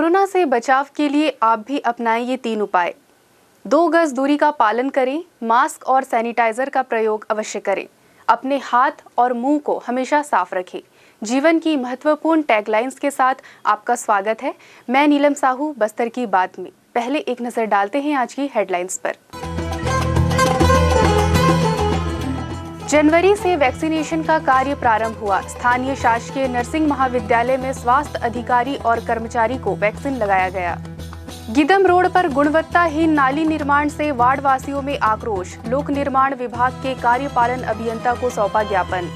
Corona से बचाव के लिए आप भी अपनाएं ये 3 उपाय। 2 गज दूरी का पालन करें, मास्क और सैनिटाइजर का प्रयोग अवश्य करें, अपने हाथ और मुंह को हमेशा साफ रखें। जीवन की महत्वपूर्ण टैगलाइंस के साथ आपका स्वागत है। मैं नीलम साहू, बस्तर की बात में। पहले एक नजर डालते हैं आज की हेडलाइंस पर। जनवरी से वैक्सीनेशन का कार्य प्रारंभ हुआ। स्थानीय शासकीय नर्सिंग महाविद्यालय में स्वास्थ्य अधिकारी और कर्मचारी को वैक्सीन लगाया गया। गिदम रोड पर गुणवत्ताहीन नाली निर्माण से वार्ड वासियों में आक्रोश। लोक निर्माण विभाग के कार्यपालन अभियंता को सौंपा ज्ञापन।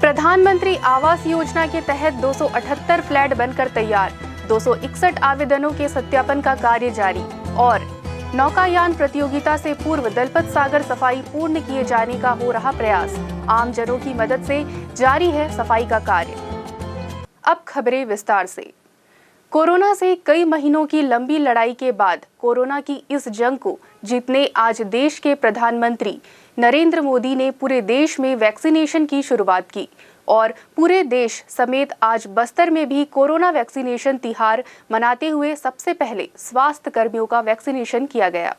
प्रधानमंत्री आवास योजना के तहत 278 फ्लैट बनकर तैयार। 261 आवेदनों के सत्यापन का कार्य जारी। और नौकायान प्रतियोगिता से पूर्व दलपत सागर सफाई पूर्ण किए जाने का हो रहा प्रयास। आम जनों की मदद से जारी है सफाई का कार्य। अब खबरें विस्तार से। कोरोना से कई महीनों की लंबी लड़ाई के बाद कोरोना की इस जंग को जीतने आज देश के प्रधानमंत्री नरेंद्र मोदी ने पूरे देश में वैक्सीनेशन की शुरुआत की और पूरे देश समेत आज बस्तर में भी कोरोना वैक्सीनेशन तिहार मनाते हुए सबसे पहले स्वास्थ्य कर्मियों का वैक्सीनेशन किया गया।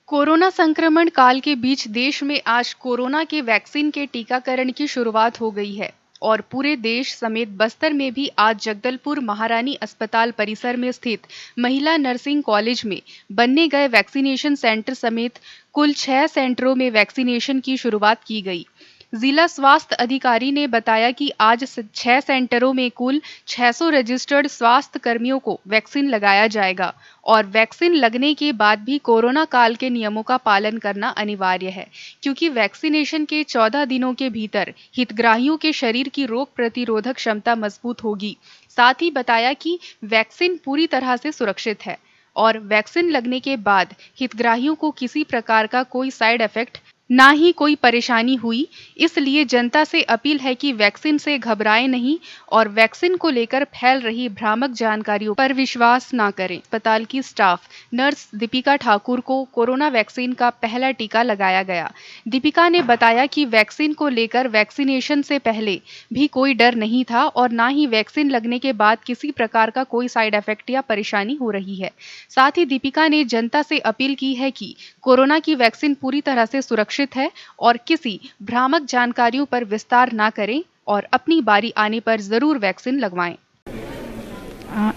कोरोना संक्रमण काल के बीच देश में आज कोरोना के वैक्सीन के टीकाकरण की शुरुआत हो गई है और पूरे देश समेत बस्तर में भी आज जगदलपुर महारानी अस्पताल परिसर में स्थित महिला नर्सिंग कॉलेज में बनने गए वैक्सीनेशन सेंटर समेत कुल 6 सेंटरों में वैक्सीनेशन की शुरुआत की गई। जिला स्वास्थ्य अधिकारी ने बताया कि आज 6 सेंटरों में कुल 600 रजिस्टर्ड स्वास्थ्य कर्मियों को वैक्सीन लगाया जाएगा और वैक्सीन लगने के बाद भी कोरोना काल के नियमों का पालन करना अनिवार्य है, क्योंकि वैक्सीनेशन के 14 दिनों के भीतर हितग्राहियों के शरीर की रोग प्रतिरोधक क्षमता मजबूत होगी। साथ ही बताया कि वैक्सीन पूरी तरह से सुरक्षित है और वैक्सीन लगने के बाद हितग्राहियों को किसी प्रकार का कोई साइड इफेक्ट ना ही कोई परेशानी हुई। इसलिए जनता से अपील है कि वैक्सीन से घबराएं नहीं और वैक्सीन को लेकर फैल रही भ्रामक जानकारियों पर विश्वास ना करें। अस्पताल की स्टाफ नर्स दीपिका ठाकुर को कोरोना वैक्सीन का पहला टीका लगाया गया। दीपिका ने बताया कि वैक्सीन को लेकर वैक्सीनेशन से पहले भी कोई डर नहीं था और ना ही वैक्सीन लगने के बाद किसी प्रकार का कोई साइड इफेक्ट या परेशानी हो रही है। साथ ही दीपिका ने जनता से अपील की है कि कोरोना की वैक्सीन पूरी तरह से सुरक्षित है और किसी भ्रामक जानकारियों पर विस्तार ना करें और अपनी बारी आने पर जरूर वैक्सीन लगवाएं।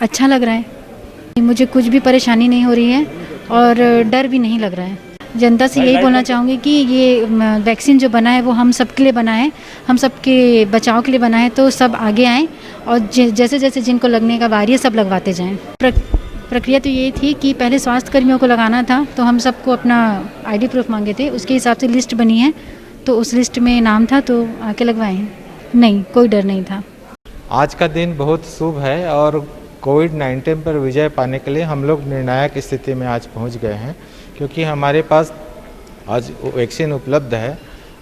अच्छा लग रहा है, मुझे कुछ भी परेशानी नहीं हो रही है और डर भी नहीं लग रहा है। जनता से यही बोलना चाहूँगी कि ये वैक्सीन जो बना है वो हम सबके लिए बना है, हम सबके बचाव के लिए बना है, तो सब आगे आएँ और जैसे जैसे जिनको लगने का बारी है सब लगवाते जाएँ। प्रक्रिया तो ये थी कि पहले स्वास्थ्य कर्मियों को लगाना था, तो हम सबको अपना आईडी प्रूफ मांगे थे, उसके हिसाब से लिस्ट बनी है, तो उस लिस्ट में नाम था तो आके लगवाए हैं। नहीं, कोई डर नहीं था। आज का दिन बहुत शुभ है और कोविड-19 पर विजय पाने के लिए हम लोग निर्णायक स्थिति में आज पहुंच गए हैं, क्योंकि हमारे पास आज वैक्सीन उपलब्ध है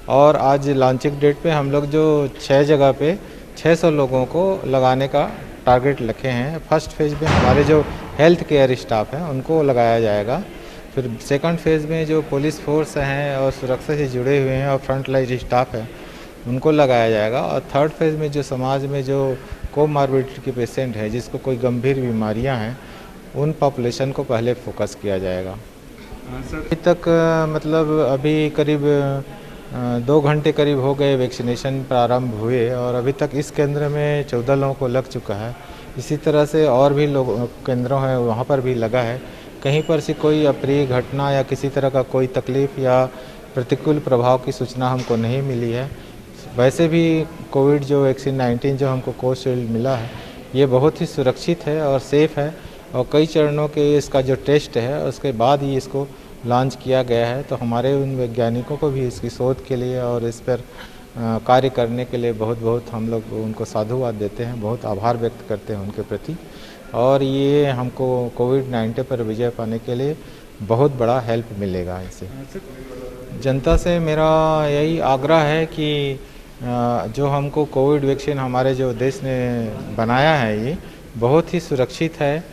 और आज लॉन्चिंग डेट पे हम लोग जो 6 जगह पे 600 लोगों को लगाने का टारगेट रखे हैं। फर्स्ट फेज में हमारे जो हेल्थ केयर स्टाफ हैं उनको लगाया जाएगा, फिर सेकंड फेज में जो पुलिस फोर्स हैं और सुरक्षा से जुड़े हुए हैं और फ्रंट लाइन स्टाफ है उनको लगाया जाएगा, और थर्ड फेज में जो समाज में जो कोमॉर्बिडिटी के पेशेंट हैं, जिसको कोई गंभीर बीमारियां हैं, उन पॉपुलेशन को पहले फोकस किया जाएगा। अभी तक मतलब अभी करीब 2 घंटे करीब हो गए वैक्सीनेशन प्रारंभ हुए और अभी तक इस केंद्र में 14 लोगों को लग चुका है। इसी तरह से और भी लोग केंद्रों हैं वहाँ पर भी लगा है। कहीं पर से कोई अप्रिय घटना या किसी तरह का कोई तकलीफ़ या प्रतिकूल प्रभाव की सूचना हमको नहीं मिली है। वैसे भी कोविड जो वैक्सीन 19 जो हमको कोविशील्ड मिला है, ये बहुत ही सुरक्षित है और सेफ़ है और कई चरणों के इसका जो टेस्ट है उसके बाद ही इसको लॉन्च किया गया है। तो हमारे उन वैज्ञानिकों को भी इसकी शोध के लिए और इस पर कार्य करने के लिए बहुत बहुत हम लोग उनको साधुवाद देते हैं, बहुत आभार व्यक्त करते हैं उनके प्रति। और ये हमको कोविड-19 पर विजय पाने के लिए बहुत बड़ा हेल्प मिलेगा इससे। जनता से मेरा यही आग्रह है कि जो हमको कोविड वैक्सीन हमारे जो देश ने बनाया है, ये बहुत ही सुरक्षित है,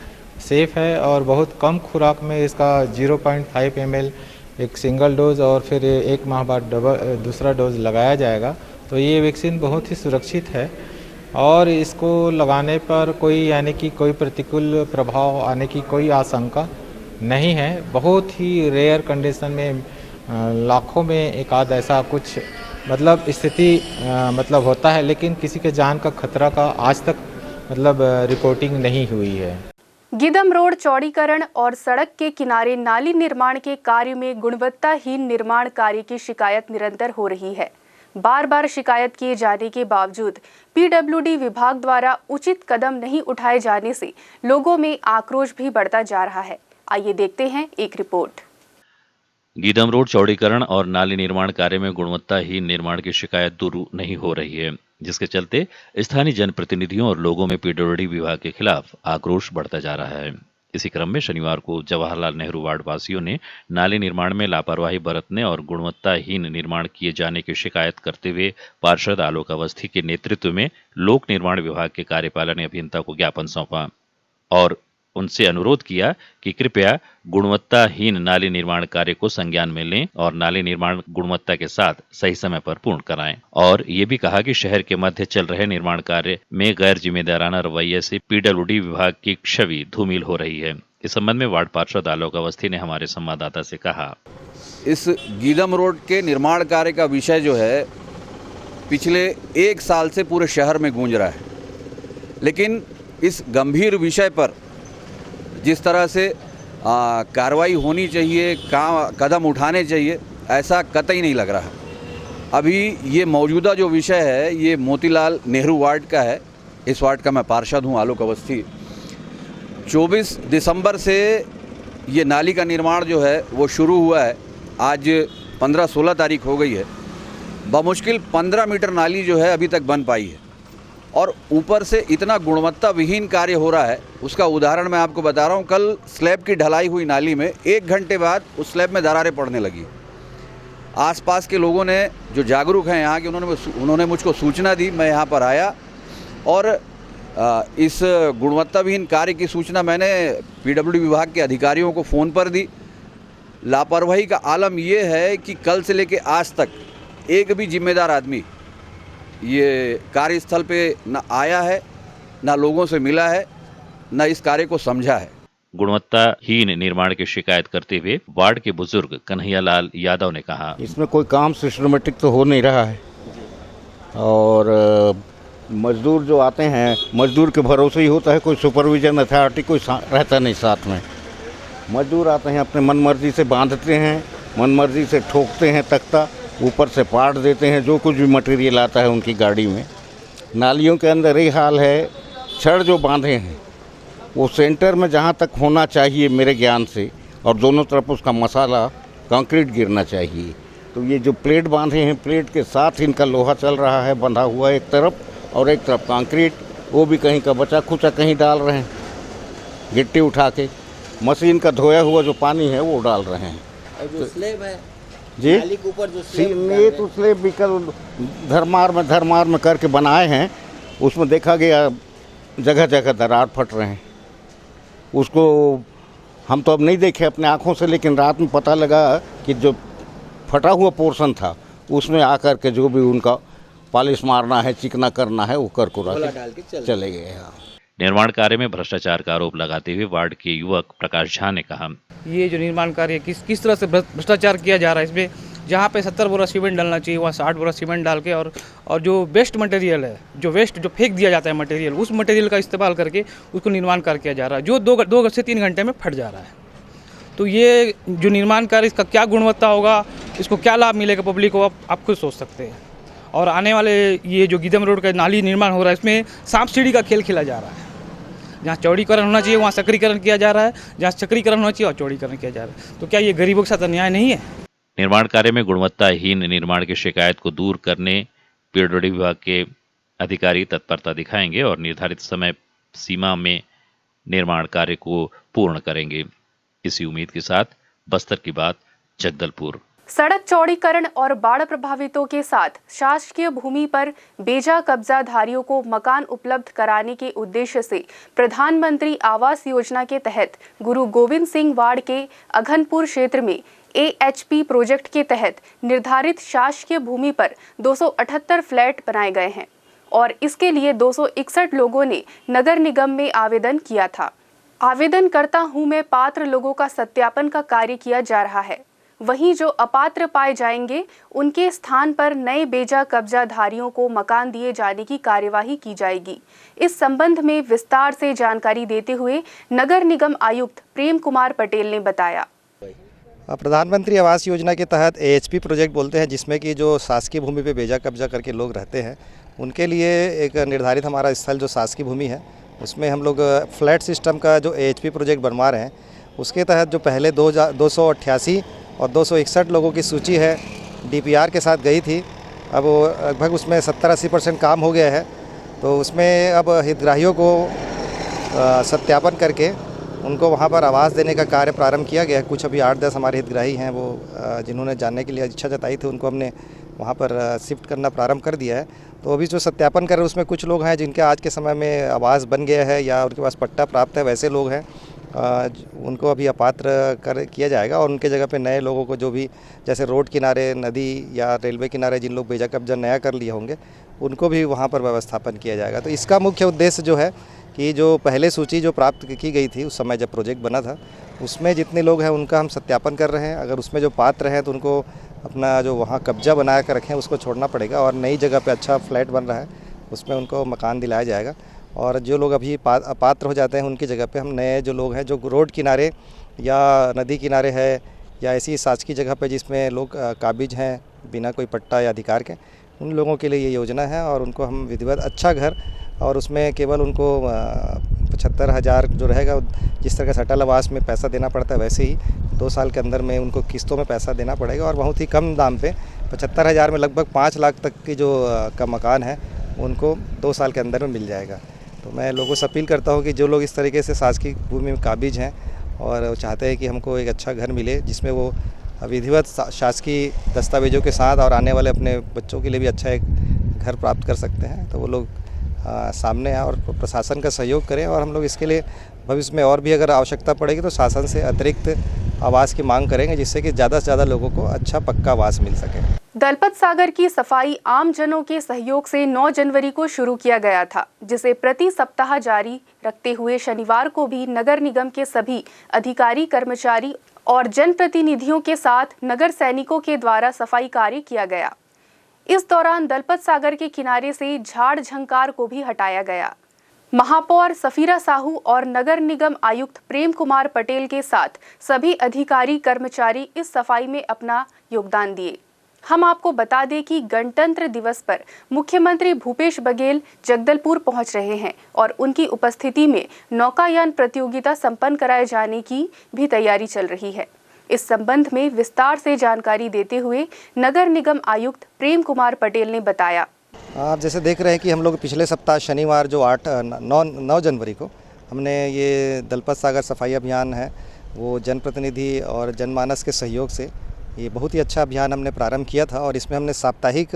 सेफ़ है और बहुत कम खुराक में इसका 0.5 ml एक सिंगल डोज और फिर 1 माह बाद दूसरा डोज लगाया जाएगा। तो ये वैक्सीन बहुत ही सुरक्षित है और इसको लगाने पर कोई यानी कि कोई प्रतिकूल प्रभाव आने की कोई आशंका नहीं है। बहुत ही रेयर कंडीशन में लाखों में एक आध ऐसा कुछ मतलब स्थिति मतलब होता है, लेकिन किसी के जान का खतरा का आज तक मतलब रिपोर्टिंग नहीं हुई है। गिदम रोड चौड़ीकरण और सड़क के किनारे नाली निर्माण के कार्य में गुणवत्ताहीन निर्माण कार्य की शिकायत निरंतर हो रही है। बार बार शिकायत किए जाने के बावजूद पीडब्ल्यूडी विभाग द्वारा उचित कदम नहीं उठाए जाने से लोगों में आक्रोश भी बढ़ता जा रहा है। आइए देखते हैं एक रिपोर्ट। गीदम रोड चौड़ीकरण और नाली निर्माण कार्य में गुणवत्ताहीन निर्माण की शिकायत दूर नहीं हो रही है, जिसके चलते स्थानीय जनप्रतिनिधियों और लोगों में पीडब्ल्यूडी विभाग के खिलाफ आक्रोश बढ़ता जा रहा है। इसी क्रम में शनिवार को जवाहरलाल नेहरू वार्ड वासियों ने नाली निर्माण में लापरवाही बरतने और गुणवत्ताहीन निर्माण किए जाने की शिकायत करते हुए पार्षद आलोक अवस्थी के नेतृत्व में लोक निर्माण विभाग के कार्यपालन अभियंता को ज्ञापन सौंपा और उनसे अनुरोध किया कि कृपया गुणवत्ताहीन नाली निर्माण कार्य को संज्ञान में लें और नाली निर्माण गुणवत्ता के साथ सही समय पर पूर्ण कराएं। और ये भी कहा कि शहर के मध्य चल रहे निर्माण कार्य में गैर जिम्मेदाराना रवैये से पीडब्ल्यूडी विभाग की छवि धूमिल हो रही है। इस संबंध में वार्ड पार्षद आलोक अवस्थी ने हमारे संवाददाता से कहा, इस गीदम रोड के निर्माण कार्य का विषय जो है पिछले 1 साल से पूरे शहर में गूंज रहा है, लेकिन इस गंभीर विषय पर जिस तरह से कार्रवाई होनी चाहिए, कदम उठाने चाहिए, ऐसा कतई नहीं लग रहा। अभी ये मौजूदा जो विषय है ये मोतीलाल नेहरू वार्ड का है। इस वार्ड का मैं पार्षद हूँ, आलोक अवस्थी। 24 दिसंबर से ये नाली का निर्माण जो है वो शुरू हुआ है। आज 15-16 तारीख हो गई है। बमुश्किल 15 मीटर नाली जो है अभी तक बन पाई है और ऊपर से इतना गुणवत्ता विहीन कार्य हो रहा है। उसका उदाहरण मैं आपको बता रहा हूँ। कल स्लैब की ढलाई हुई नाली में 1 घंटे बाद उस स्लैब में दरारें पड़ने लगी। आसपास के लोगों ने जो जागरूक हैं यहाँ के, उन्होंने मुझको सूचना दी। मैं यहाँ पर आया और इस गुणवत्ताविहीन कार्य की सूचना मैंने पीडब्ल्यूडी विभाग के अधिकारियों को फ़ोन पर दी। लापरवाही का आलम ये है कि कल से लेकर आज तक एक भी जिम्मेदार आदमी ये कार्यस्थल पे न आया है, न लोगों से मिला है, न इस कार्य को समझा है। गुणवत्ताहीन निर्माण की शिकायत करते हुए वार्ड के बुजुर्ग कन्हैयालाल यादव ने कहा, इसमें कोई काम सिस्टमेटिक तो हो नहीं रहा है और मजदूर जो आते हैं मजदूर के भरोसे ही होता है। कोई सुपरविजन अथॉरिटी कोई रहता नहीं साथ में। मजदूर आते हैं अपने मनमर्जी से बांधते हैं, मनमर्जी से ठोकते हैं तख्ता, ऊपर से पाट देते हैं जो कुछ भी मटेरियल आता है उनकी गाड़ी में। नालियों के अंदर यही हाल है। छड़ जो बांधे हैं वो सेंटर में जहाँ तक होना चाहिए मेरे ज्ञान से, और दोनों तरफ उसका मसाला कंक्रीट गिरना चाहिए। तो ये जो प्लेट बांधे हैं, प्लेट के साथ इनका लोहा चल रहा है बंधा हुआ एक तरफ, और एक तरफ कंक्रीट, वो भी कहीं का बचा खुचा कहीं डाल रहे हैं। गिट्टी उठा के मशीन का धोया हुआ जो पानी है वो डाल रहे हैं। जो स्लैब है जी, नाली के ऊपर जो ये तो स्लैब भी कल धरमार में करके बनाए हैं। उसमें देखा गया जगह जगह दरार फट रहे हैं। उसको हम तो अब नहीं देखे अपने आँखों से, लेकिन रात में पता लगा कि जो फटा हुआ पोर्शन था उसमें आकर के जो भी उनका पॉलिश मारना है, चिकना करना है, वो कर चले गए। निर्माण कार्य में भ्रष्टाचार का आरोप लगाते हुए वार्ड के युवक प्रकाश झा ने कहा, ये जो निर्माण कार्य किस तरह से भ्रष्टाचार किया जा रहा है इसमें, जहाँ पे 70 बोरा सीमेंट डालना चाहिए वहाँ 60 बोरा सीमेंट डाल के और जो वेस्ट मटेरियल है, जो फेंक दिया जाता है मटेरियल, उस मटेरियल का इस्तेमाल करके उसको निर्माण कार्य किया जा रहा है, जो 2 से 3 घंटे में फट जा रहा है। तो ये जो निर्माण कार्य, इसका क्या गुणवत्ता होगा, इसको क्या लाभ मिलेगा पब्लिक को, आप खुद सोच सकते हैं। और आने वाले ये जो गीदम रोड का नाली निर्माण हो रहा है, इसमें सांप सीढ़ी का खेल खेला जा रहा है। जहाँ चौड़ीकरण होना चाहिए वहाँ सकरीकरण किया जा रहा है, जहाँ सकरीकरण होना चाहिए वहाँ चौड़ीकरण किया जा रहा है। तो क्या ये गरीबों के साथ अन्याय नहीं है? निर्माण कार्य में गुणवत्ताहीन निर्माण की शिकायत को दूर करने पीडब्ल्यूडी विभाग के अधिकारी तत्परता दिखाएंगे और निर्धारित समय सीमा में निर्माण कार्य को पूर्ण करेंगे। इसी उम्मीद के साथ बस्तर की बात, जगदलपुर। सड़क चौड़ीकरण और बाढ़ प्रभावितों के साथ शासकीय भूमि पर बेजा कब्जाधारियों को मकान उपलब्ध कराने के उद्देश्य से प्रधानमंत्री आवास योजना के तहत गुरु गोविंद सिंह वार्ड के अघनपुर क्षेत्र में AHP प्रोजेक्ट के तहत निर्धारित शासकीय भूमि पर 278 फ्लैट बनाए गए हैं। और इसके लिए 261 लोगों ने नगर निगम में आवेदन किया था। आवेदन करता हूं मैं पात्र लोगों का सत्यापन का कार्य किया जा रहा है। वहीं जो अपात्र पाए जाएंगे उनके स्थान पर नए बेजा कब्जाधारियों को मकान दिए जाने की कार्यवाही की जाएगी। इस संबंध में विस्तार से जानकारी देते हुए नगर निगम आयुक्त प्रेम कुमार पटेल ने बताया। प्रधानमंत्री आवास योजना के तहत AHP प्रोजेक्ट बोलते हैं, जिसमें कि जो शासकीय भूमि पे बेजा कब्जा करके लोग रहते हैं उनके लिए एक निर्धारित हमारा स्थल जो शासकीय भूमि है उसमें हम लोग फ्लैट सिस्टम का जो AHP प्रोजेक्ट बनवा रहे हैं। उसके तहत जो पहले 288 और 261 लोगों की सूची है DPR के साथ गई थी। अब वो लगभग उसमें 70-80% काम हो गया है। तो उसमें अब हितग्राहियों को सत्यापन करके उनको वहाँ पर आवास देने का कार्य प्रारंभ किया गया है। कुछ अभी 8-10 हमारे हितग्राही हैं वो जिन्होंने जानने के लिए इच्छा जताई थी, उनको हमने वहाँ पर शिफ्ट करना प्रारंभ कर दिया है। तो अभी जो सत्यापन कर रहे हैं उसमें कुछ लोग हैं जिनके आज के समय में आवास बन गया है या उनके पास पट्टा प्राप्त है, वैसे लोग हैं उनको अभी अपात्र किया जाएगा और उनके जगह पे नए लोगों को जो भी जैसे रोड किनारे, नदी या रेलवे किनारे जिन लोग बेजा कब्जा नया कर लिए होंगे उनको भी वहाँ पर व्यवस्थापन किया जाएगा। तो इसका मुख्य उद्देश्य जो है कि जो पहले सूची जो प्राप्त की गई थी उस समय जब प्रोजेक्ट बना था उसमें जितने लोग हैं उनका हम सत्यापन कर रहे हैं। अगर उसमें जो पात्र हैं तो उनको अपना जो वहाँ कब्जा बना कर रखें उसको छोड़ना पड़ेगा और नई जगह पे अच्छा फ्लैट बन रहा है उसमें उनको मकान दिलाया जाएगा। और जो लोग अभी अपात्र हो जाते हैं उनकी जगह पे हम नए जो लोग हैं जो रोड किनारे या नदी किनारे है या ऐसी शासकीय जगह पे जिसमें लोग काबिज हैं बिना कोई पट्टा या अधिकार के, उन लोगों के लिए ये योजना है और उनको हम विधिवत अच्छा घर और उसमें केवल उनको 75,000 जो रहेगा जिस तरह का सटल आवास में पैसा देना पड़ता है वैसे ही 2 साल के अंदर में उनको किस्तों में पैसा देना पड़ेगा और बहुत ही कम दाम पे 75,000 में लगभग 5 लाख तक की जो का मकान है उनको 2 साल के अंदर में मिल जाएगा। तो मैं लोगों से अपील करता हूँ कि जो लोग इस तरीके से शासकीय भूमि में काबिज हैं और चाहते हैं कि हमको एक अच्छा घर मिले जिसमें वो विधिवत शासकीय दस्तावेजों के साथ और आने वाले अपने बच्चों के लिए भी अच्छा एक घर प्राप्त कर सकते हैं, तो वो लोग सामने आए और प्रशासन का सहयोग करें और हम लोग इसके लिए भविष्य में और भी अगर आवश्यकता पड़ेगी तो शासन से अतिरिक्त आवास की मांग करेंगे जिससे कि ज़्यादा से ज़्यादा लोगों को अच्छा पक्का आवास मिल सके। दलपत सागर की सफाई आम जनों के सहयोग से 9 जनवरी को शुरू किया गया था, जिसे प्रति सप्ताह जारी रखते हुए शनिवार को भी नगर निगम के सभी अधिकारी, कर्मचारी और जनप्रतिनिधियों के साथ नगर सैनिकों के द्वारा सफाई कार्य किया गया। इस दौरान दलपत सागर के किनारे से झाड़ झंकार को भी हटाया गया। महापौर सफीरा साहू और नगर निगम आयुक्त प्रेम कुमार पटेल के साथ सभी अधिकारी, कर्मचारी इस सफाई में अपना योगदान दिए। हम आपको बता दें कि गणतंत्र दिवस पर मुख्यमंत्री भूपेश बघेल जगदलपुर पहुंच रहे हैं और उनकी उपस्थिति में नौकायान प्रतियोगिता संपन्न कराए जाने की भी तैयारी चल रही है। इस संबंध में विस्तार से जानकारी देते हुए नगर निगम आयुक्त प्रेम कुमार पटेल ने बताया। आप जैसे देख रहे हैं कि हम लोग पिछले सप्ताह शनिवार जो 9 जनवरी को हमने ये दलपत सागर सफाई अभियान है वो जनप्रतिनिधि और जनमानस के सहयोग से ये बहुत ही अच्छा अभियान हमने प्रारंभ किया था और इसमें हमने साप्ताहिक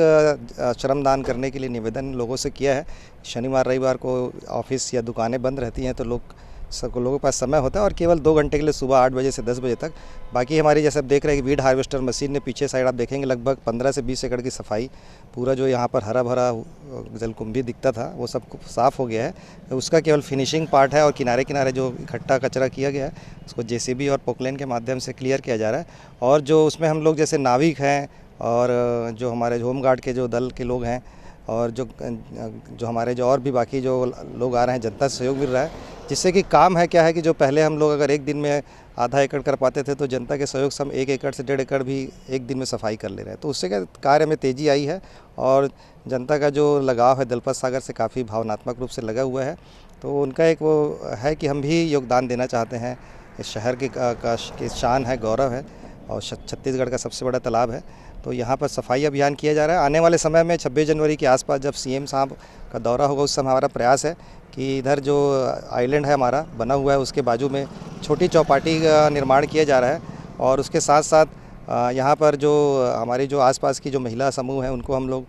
श्रमदान करने के लिए निवेदन लोगों से किया है। शनिवार रविवार को ऑफिस या दुकानें बंद रहती हैं तो लोगों के पास समय होता है और केवल 2 घंटे के लिए सुबह 8 बजे से 10 बजे तक। बाकी हमारी जैसे आप देख रहे हैं कि वीड हार्वेस्टर मशीन ने पीछे साइड आप देखेंगे लगभग 15 से 20 एकड़ की सफाई, पूरा जो यहाँ पर हरा भरा जलकुंभी दिखता था वो सब साफ़ हो गया है। उसका केवल फिनिशिंग पार्ट है और किनारे किनारे जो इकट्ठा कचरा किया गया है उसको JCB और पोकलेन के माध्यम से क्लियर किया जा रहा है। और जो उसमें हम लोग जैसे नाविक हैं और जो हमारे होमगार्ड के जो दल के लोग हैं और जो हमारे जो और भी बाकी जो लोग आ रहे हैं, जनता से सहयोग मिल रहा है, जिससे कि काम है क्या है कि जो पहले हम लोग अगर एक दिन में आधा एकड़ कर पाते थे तो जनता के सहयोग से हम 1 एकड़ से 1.5 एकड़ भी एक दिन में सफाई कर ले रहे हैं। तो उससे क्या कार्य में तेज़ी आई है और जनता का जो लगाव है दलपत सागर से काफ़ी भावनात्मक रूप से लगा हुआ है। तो उनका एक वो है कि हम भी योगदान देना चाहते हैं। इस शहर की शान है, गौरव है और छत्तीसगढ़ का सबसे बड़ा तालाब है। तो यहाँ पर सफाई अभियान किया जा रहा है। आने वाले समय में 26 जनवरी के आसपास जब CM साहब का दौरा होगा उस समय हमारा प्रयास है कि इधर जो आइलैंड है हमारा बना हुआ है उसके बाजू में छोटी चौपाटी का निर्माण किया जा रहा है और उसके साथ साथ यहाँ पर जो हमारी जो आसपास की जो महिला समूह है उनको हम लोग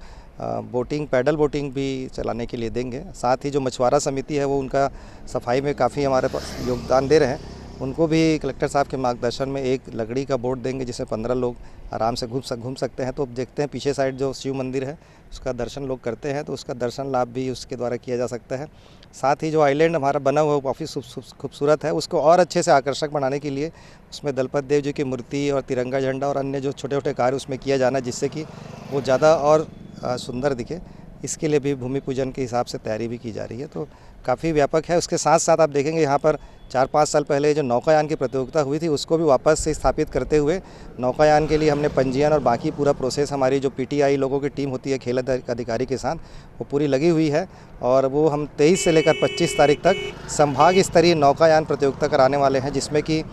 बोटिंग, पैडल बोटिंग भी चलाने के लिए देंगे। साथ ही जो मछुआरा समिति है वो उनका सफाई में काफ़ी हमारे पास योगदान दे रहे हैं। उनको भी कलेक्टर साहब के मार्गदर्शन में एक लकड़ी का बोर्ड देंगे जिसमें 15 लोग आराम से घूम सकते हैं। तो अब देखते हैं पीछे साइड जो शिव मंदिर है उसका दर्शन लोग करते हैं तो उसका दर्शन लाभ भी उसके द्वारा किया जा सकता है। साथ ही जो आइलैंड हमारा बना हुआ है वो काफ़ी खूबसूरत है, उसको और अच्छे से आकर्षक बनाने के लिए उसमें दलपत देव जी की मूर्ति और तिरंगा झंडा और अन्य जो छोटे छोटे कार्य उसमें किया जाना जिससे कि वो ज़्यादा और सुंदर दिखे, इसके लिए भी भूमि पूजन के हिसाब से तैयारी भी की जा रही है। तो काफ़ी व्यापक है। उसके साथ साथ आप देखेंगे यहाँ पर 4-5 साल पहले जो नौकायान की प्रतियोगिता हुई थी उसको भी वापस से स्थापित करते हुए नौकायान के लिए हमने पंजीयन और बाकी पूरा प्रोसेस हमारी जो PTI लोगों की टीम होती है खेल अधिकारी के साथ वो पूरी लगी हुई है और वो हम 23 से लेकर 25 तारीख तक संभाग स्तरीय नौकायान प्रतियोगिता कराने वाले हैं जिसमें कि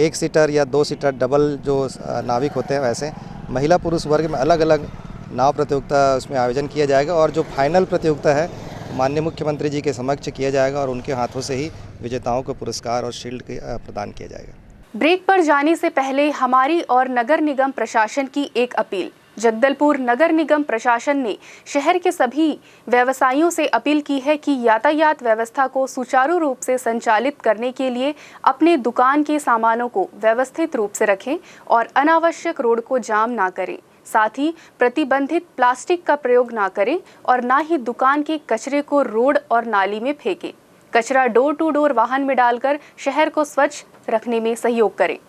1 सीटर या 2 सीटर डबल जो नाविक होते हैं वैसे महिला पुरुष वर्ग में अलग अलग नाव प्रतियोगिता उसमें आयोजन किया जाएगा और जो फाइनल प्रतियोगिता है माननीय मुख्यमंत्री जी के समक्ष किया जाएगा और उनके हाथों से ही विजेताओं को पुरस्कार और शील्ड प्रदान किया जाएगा। ब्रेक पर जाने से पहले हमारी और नगर निगम प्रशासन की एक अपील। जगदलपुर नगर निगम प्रशासन ने शहर के सभी व्यवसायियों से अपील की है कि यातायात व्यवस्था को सुचारू रूप से संचालित करने के लिए अपने दुकान के सामानों को व्यवस्थित रूप से रखें और अनावश्यक रोड को जाम ना करें। साथ ही प्रतिबंधित प्लास्टिक का प्रयोग ना करें और ना ही दुकान के कचरे को रोड और नाली में फेंकें। कचरा डोर टू डोर वाहन में डालकर शहर को स्वच्छ रखने में सहयोग करें।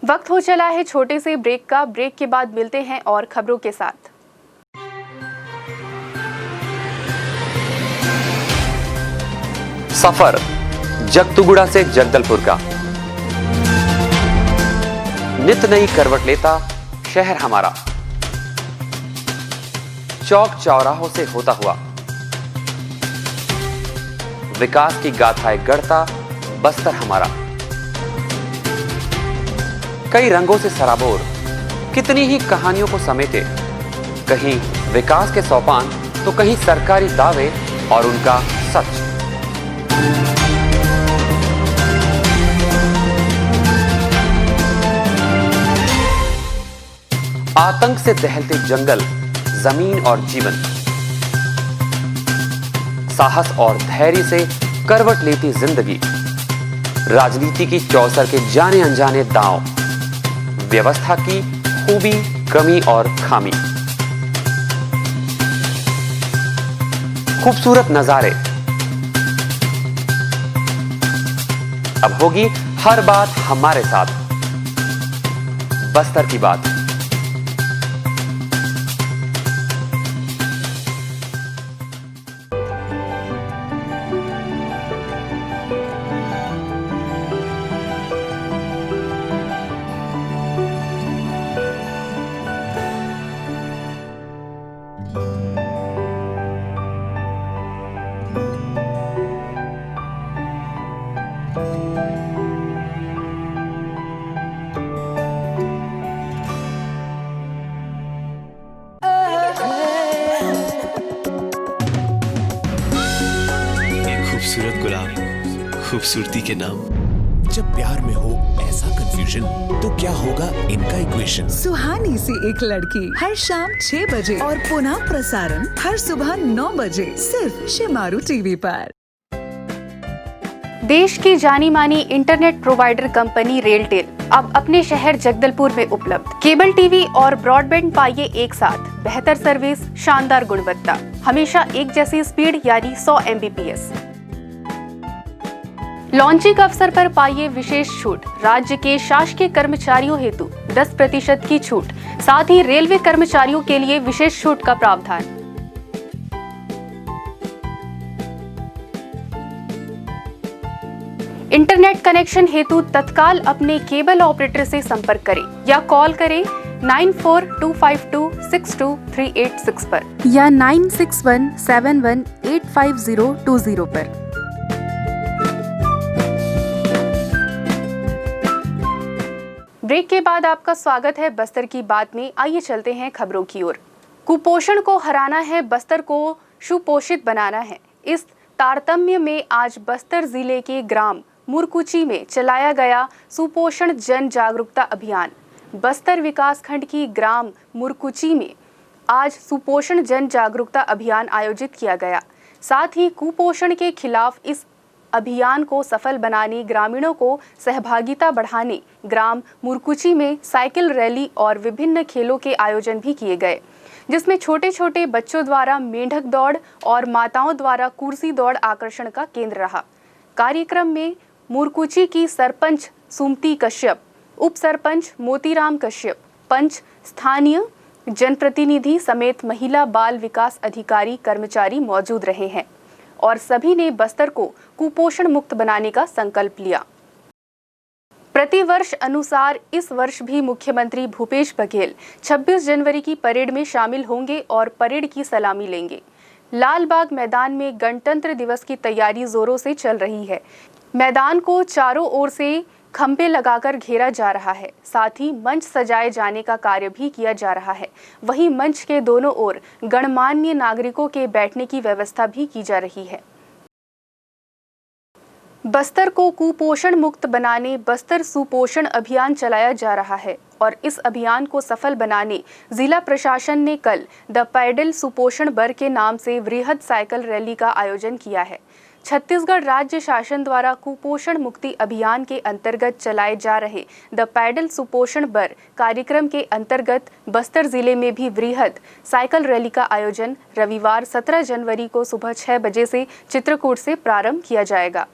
वक्त हो चला है छोटे से ब्रेक का। ब्रेक के बाद मिलते हैं और खबरों के साथ। सफर जगतुगुड़ा से जगदलपुर का नित नई करवट लेता शहर हमारा, चौक चौराहों से होता हुआ विकास की गाथाएं गढ़ता बस्तर हमारा। कई रंगों से सराबोर कितनी ही कहानियों को समेटे, कहीं विकास के सोपान तो कहीं सरकारी दावे और उनका सच। आतंक से दहलते जंगल, जमीन और जीवन, साहस और धैर्य से करवट लेती जिंदगी, राजनीति की चौसर के जाने अनजाने दांव, व्यवस्था की खूबी, कमी और खामी, खूबसूरत नजारे। अब होगी हर बात हमारे साथ, बस्तर की बात। खूबसूरत गुलाब, खूबसूरती के नाम। जब प्यार में हो ऐसा कंफ्यूजन तो क्या होगा इनका इक्वेशन। सुहानी सी एक लड़की हर शाम 6 बजे और पुनः प्रसारण हर सुबह 9 बजे सिर्फ शिमारू टीवी पर। देश की जानी मानी इंटरनेट प्रोवाइडर कंपनी रेलटेल अब अपने शहर जगदलपुर में उपलब्ध। केबल टीवी और ब्रॉडबैंड पाइए एक साथ, बेहतर सर्विस, शानदार गुणवत्ता, हमेशा एक जैसी स्पीड यानी 100 Mbps। लॉन्चिंग अवसर पर पाइए विशेष छूट, राज्य के शासकीय कर्मचारियों हेतु 10% की छूट, साथ ही रेलवे कर्मचारियों के लिए विशेष छूट का प्रावधान। इंटरनेट कनेक्शन हेतु तत्काल अपने केबल ऑपरेटर से संपर्क करें या कॉल करें 9425262386 पर या 9617185020 पर। ब्रेक के बाद आपका स्वागत है बस्तर की बात में। आइए चलते हैं खबरों की ओर। कुपोषण को हराना है, बस्तर को सुपोषित बनाना है। इस तारतम्य में आज बस्तर जिले के ग्राम मुरकुची में चलाया गया सुपोषण जन जागरूकता अभियान। बस्तर विकासखंड की ग्राम मुरकुची में आज सुपोषण जन जागरूकता अभियान आयोजित किया गया। साथ ही कुपोषण के खिलाफ इस अभियान को सफल बनाने, ग्रामीणों को सहभागिता बढ़ाने ग्राम मुरकुची में साइकिल रैली और विभिन्न खेलों के आयोजन भी किए गए, जिसमें छोटे छोटे बच्चों द्वारा मेंढक दौड़ और माताओं द्वारा कुर्सी दौड़ आकर्षण का केंद्र रहा। कार्यक्रम में मुरकुची की सरपंच सुमति कश्यप, उप सरपंच मोतीराम कश्यप, पंच, स्थानीय जनप्रतिनिधि समेत महिला बाल विकास अधिकारी कर्मचारी मौजूद रहे हैं और सभी ने बस्तर को कुपोषण मुक्त बनाने का संकल्प लिया। प्रतिवर्ष अनुसार इस वर्ष भी मुख्यमंत्री भूपेश बघेल 26 जनवरी की परेड में शामिल होंगे और परेड की सलामी लेंगे। लाल बाग मैदान में गणतंत्र दिवस की तैयारी जोरों से चल रही है। मैदान को चारों ओर से खंभे लगाकर घेरा जा रहा है, साथ ही मंच सजाए जाने का कार्य भी किया जा रहा है। वहीं मंच के दोनों ओर गणमान्य नागरिकों के बैठने की व्यवस्था भी की जा रही है। बस्तर को कुपोषण मुक्त बनाने बस्तर सुपोषण अभियान चलाया जा रहा है और इस अभियान को सफल बनाने जिला प्रशासन ने कल द पैडल सुपोषण बर के नाम से वृहद साइकिल रैली का आयोजन किया है। छत्तीसगढ़ राज्य शासन द्वारा कुपोषण मुक्ति अभियान के अंतर्गत चलाए जा रहे द पैडल सुपोषण बर कार्यक्रम के अंतर्गत बस्तर जिले में भी वृहद साइकिल रैली का आयोजन रविवार 17 जनवरी को सुबह 6 बजे से चित्रकूट से प्रारंभ किया जाएगा।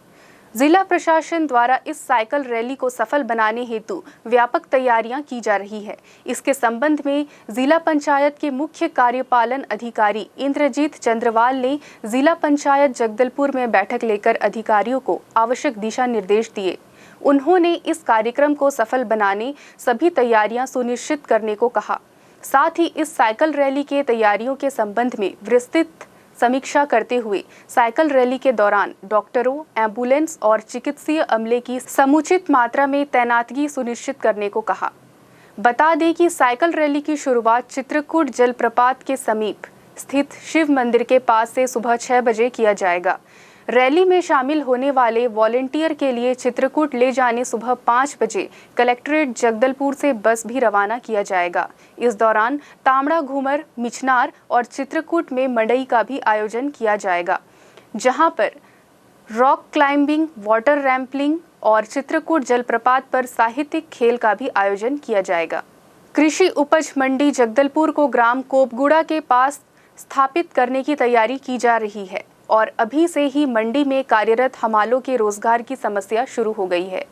जिला प्रशासन द्वारा इस साइकिल रैली को सफल बनाने हेतु व्यापक तैयारियां की जा रही है। इसके संबंध में जिला पंचायत के मुख्य कार्यपालन अधिकारी इंद्रजीत चंद्रवाल ने जिला पंचायत जगदलपुर में बैठक लेकर अधिकारियों को आवश्यक दिशा निर्देश दिए। उन्होंने इस कार्यक्रम को सफल बनाने सभी तैयारियां सुनिश्चित करने को कहा। साथ ही इस साइकिल रैली के तैयारियों के संबंध में विस्तृत समीक्षा करते हुए साइकिल रैली के दौरान डॉक्टरों, एम्बुलेंस और चिकित्सीय अमले की समुचित मात्रा में तैनातगी सुनिश्चित करने को कहा। बता दें कि साइकिल रैली की शुरुआत चित्रकूट जलप्रपात के समीप स्थित शिव मंदिर के पास से सुबह 6 बजे किया जाएगा। रैली में शामिल होने वाले वॉलेंटियर के लिए चित्रकूट ले जाने सुबह 5 बजे कलेक्ट्रेट जगदलपुर से बस भी रवाना किया जाएगा। इस दौरान तामड़ा घूमर, मिचनार और चित्रकूट में मंडई का भी आयोजन किया जाएगा, जहां पर रॉक क्लाइंबिंग, वाटर रैम्पलिंग और चित्रकूट जलप्रपात पर साहित्यिक खेल का भी आयोजन किया जाएगा। कृषि उपज मंडी जगदलपुर को ग्राम कोपगुड़ा के पास स्थापित करने की तैयारी की जा रही है और अभी से ही मंडी में कार्यरत हमालों के रोजगार की समस्या शुरू हो गई है।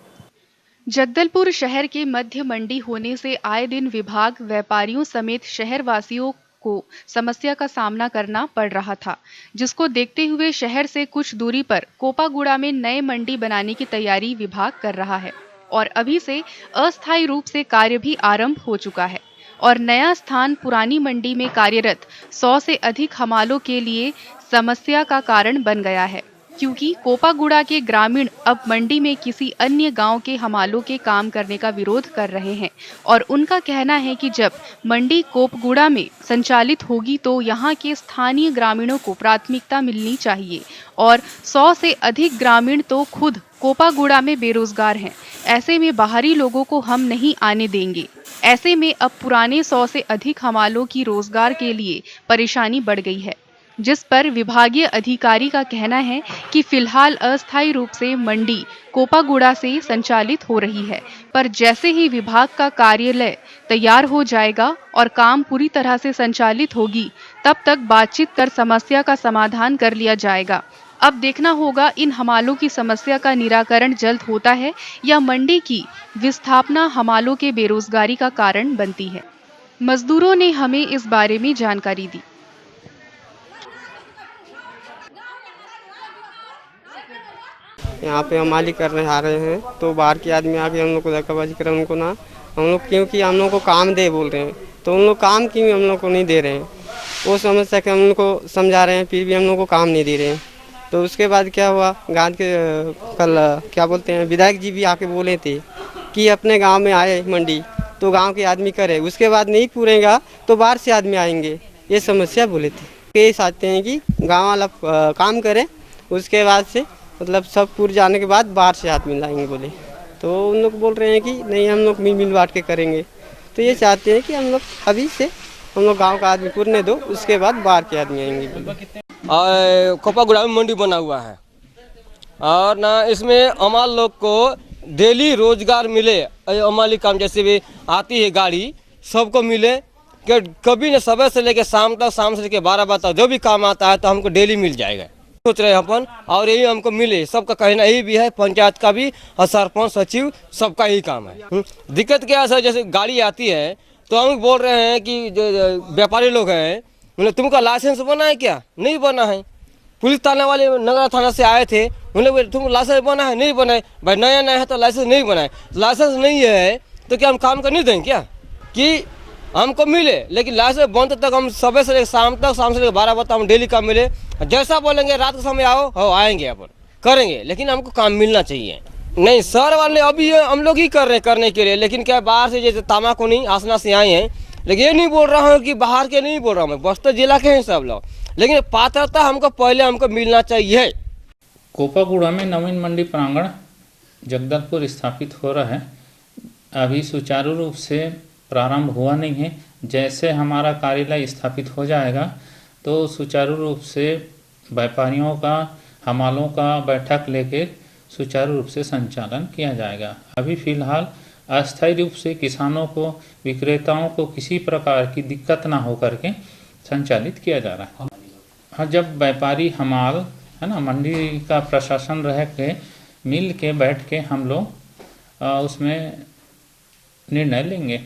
जगदलपुर शहर के मध्य मंडी होने से आए दिन विभाग, व्यापारियों समेत शहर वासियों को समस्या का सामना करना पड़ रहा था, जिसको देखते हुए शहर से कुछ दूरी पर कोपागुड़ा में नए मंडी बनाने की तैयारी विभाग कर रहा है और अभी से अस्थायी रूप से कार्य भी आरंभ हो चुका है और नया स्थान पुरानी मंडी में कार्यरत 100 से अधिक हमालों के लिए समस्या का कारण बन गया है, क्योंकि कोपागुड़ा के ग्रामीण अब मंडी में किसी अन्य गांव के हमालों के काम करने का विरोध कर रहे हैं और उनका कहना है कि जब मंडी कोपगुड़ा में संचालित होगी तो यहां के स्थानीय ग्रामीणों को प्राथमिकता मिलनी चाहिए और 100 से अधिक ग्रामीण तो खुद कोपागुड़ा में बेरोजगार हैं। ऐसे में बाहरी लोगों को हम नहीं आने देंगे। ऐसे में अब पुराने 100 से अधिक हमालों की रोजगार के लिए परेशानी बढ़ गई है, जिस पर विभागीय अधिकारी का कहना है कि फिलहाल अस्थायी रूप से मंडी कोपागुड़ा से संचालित हो रही है, पर जैसे ही विभाग का कार्यालय तैयार हो जाएगा और काम पूरी तरह से संचालित होगी, तब तक बातचीत कर समस्या का समाधान कर लिया जाएगा। अब देखना होगा इन हमालों की समस्या का निराकरण जल्द होता है या मंडी की विस्थापना हमालों के बेरोजगारी का कारण बनती है। मजदूरों ने हमें इस बारे में जानकारी दी। यहाँ पे हम मालिक करने आ रहे हैं तो बाहर के आदमी आके हम लोग को धक्काबाजी कर उनको ना हम लोग क्योंकि हम लोग को काम दे बोल रहे हैं तो उन लोग काम क्यों हम लोग को नहीं दे रहे हैं, वो समस्या के हम उनको समझा रहे हैं फिर भी हम लोग को काम नहीं दे रहे हैं। तो उसके बाद क्या हुआ, गाँव के कल क्या बोलते हैं विधायक जी भी आके बोले थे कि अपने गाँव में आए मंडी तो गाँव के आदमी करे, उसके बाद नहीं पूरेगा तो बाहर से आदमी आएंगे, ये समस्या बोले थे। ये चाहते हैं कि गाँव वाला काम करे, उसके बाद से मतलब सब पूर जाने के बाद बाहर से आदमी लाएंगे बोले। तो उन लोग बोल रहे हैं कि नहीं हम लोग मिल बांट के करेंगे। तो ये चाहते हैं कि हम लोग अभी से हम लोग गांव का आदमी पूरने दो, उसके बाद बाहर के आदमी आएंगे बोले। कोपागुड़ा में मंडी बना हुआ है और ना इसमें अमाल लोग को डेली रोजगार मिले। अमाली काम जैसे भी आती है गाड़ी सबको मिले कि कभी न सुबह से लेकर शाम तक, शाम से लेकर 12 बजे तक जो भी काम आता है तो हमको डेली मिल जाएगा, सोच रहे हैं अपन। और यही हमको मिले, सबका कहना यही भी है, पंचायत का भी और सरपंच सचिव सबका यही काम है। दिक्कत क्या है सर, जैसे गाड़ी आती है तो हम बोल रहे हैं कि जो व्यापारी लोग हैं उन्हें तुमका लाइसेंस बना है क्या? नहीं बना है। पुलिस थाना वाले नगर थाना से आए थे, उन्हें तुम लाइसेंस बना है? नहीं बनाए। भाई नया नया है तो लाइसेंस नहीं बनाए। लाइसेंस नहीं है तो क्या हम काम कर नहीं देंगे क्या? कि हमको मिले, लेकिन लाइसेंस बंद तक हम सुबह से लेकर शाम तक, शाम से लेकर 12 बजे तक हम डेली काम मिले। जैसा बोलेंगे रात के समय आओ, हो आएंगे अपन करेंगे, लेकिन हमको काम मिलना चाहिए। नहीं सर वाले अभी हम लोग ही कर रहे हैं करने के लिए, लेकिन क्या बाहर से जैसे तामाकोनी आसना से आए हैं। लेकिन ये नहीं बोल रहा हूँ कि बाहर के नहीं बोल रहा हूँ, मैं बस्तर जिला के हैं सब लोग, लेकिन पात्रता हमको पहले हमको मिलना चाहिए। कोपागुड़ा में नवीन मंडी प्रांगण जगदलपुर स्थापित हो रहा है, अभी सुचारू रूप से प्रारंभ हुआ नहीं है। जैसे हमारा कार्यालय स्थापित हो जाएगा तो सुचारू रूप से व्यापारियों का, हमालों का बैठक लेके सुचारू रूप से संचालन किया जाएगा। अभी फिलहाल अस्थायी रूप से किसानों को, विक्रेताओं को किसी प्रकार की दिक्कत ना हो करके संचालित किया जा रहा है। हाँ, जब व्यापारी हमाल है ना, मंडी का प्रशासन रह के मिल के बैठ के हम लोग उसमें निर्णय लेंगे।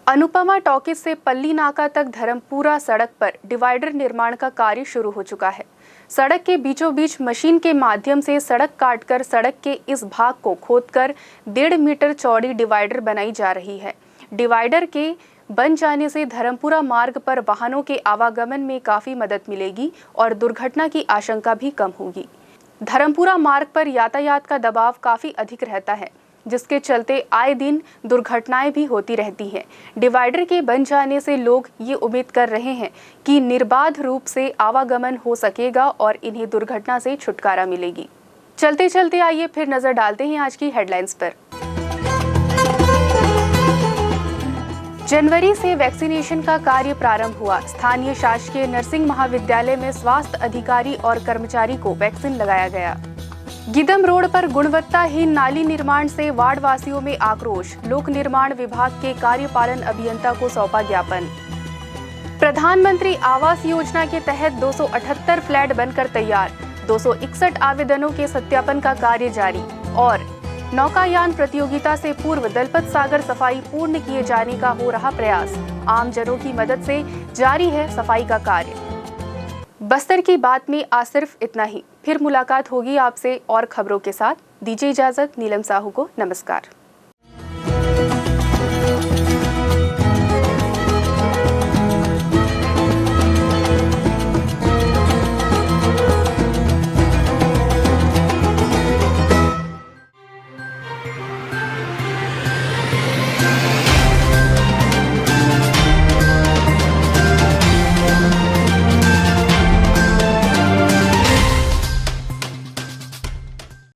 अनुपमा टॉकीज से पल्ली नाका तक धर्मपुरा सड़क पर डिवाइडर निर्माण का कार्य शुरू हो चुका है। सड़क के बीचों बीच मशीन के माध्यम से सड़क काटकर सड़क के इस भाग को खोदकर 1.5 मीटर चौड़ी डिवाइडर बनाई जा रही है। डिवाइडर के बन जाने से धर्मपुरा मार्ग पर वाहनों के आवागमन में काफी मदद मिलेगी और दुर्घटना की आशंका भी कम होगी। धर्मपुरा मार्ग पर यातायात का दबाव काफी अधिक रहता है, जिसके चलते आए दिन दुर्घटनाएं भी होती रहती हैं। डिवाइडर के बन जाने से लोग ये उम्मीद कर रहे हैं कि निर्बाध रूप से आवागमन हो सकेगा और इन्हें दुर्घटना से छुटकारा मिलेगी। चलते चलते आइए फिर नजर डालते हैं आज की हेडलाइंस पर। जनवरी से वैक्सीनेशन का कार्य प्रारंभ हुआ। स्थानीय शासकीय नर्सिंग महाविद्यालय में स्वास्थ्य अधिकारी और कर्मचारी को वैक्सीन लगाया गया। गिदम रोड पर गुणवत्ताहीन नाली निर्माण से वार्ड वासियों में आक्रोश। लोक निर्माण विभाग के कार्यपालन अभियंता को सौंपा ज्ञापन। प्रधानमंत्री आवास योजना के तहत 278 फ्लैट बनकर तैयार। 261 आवेदनों के सत्यापन का कार्य जारी। और नौकायान प्रतियोगिता से पूर्व दलपत सागर सफाई पूर्ण किए जाने का हो रहा प्रयास। आम जनों की मदद से जारी है सफाई का कार्य। बस्तर की बात में आज सिर्फ इतना ही। फिर मुलाकात होगी आपसे और खबरों के साथ। दीजिए इजाजत। नीलम साहू को नमस्कार।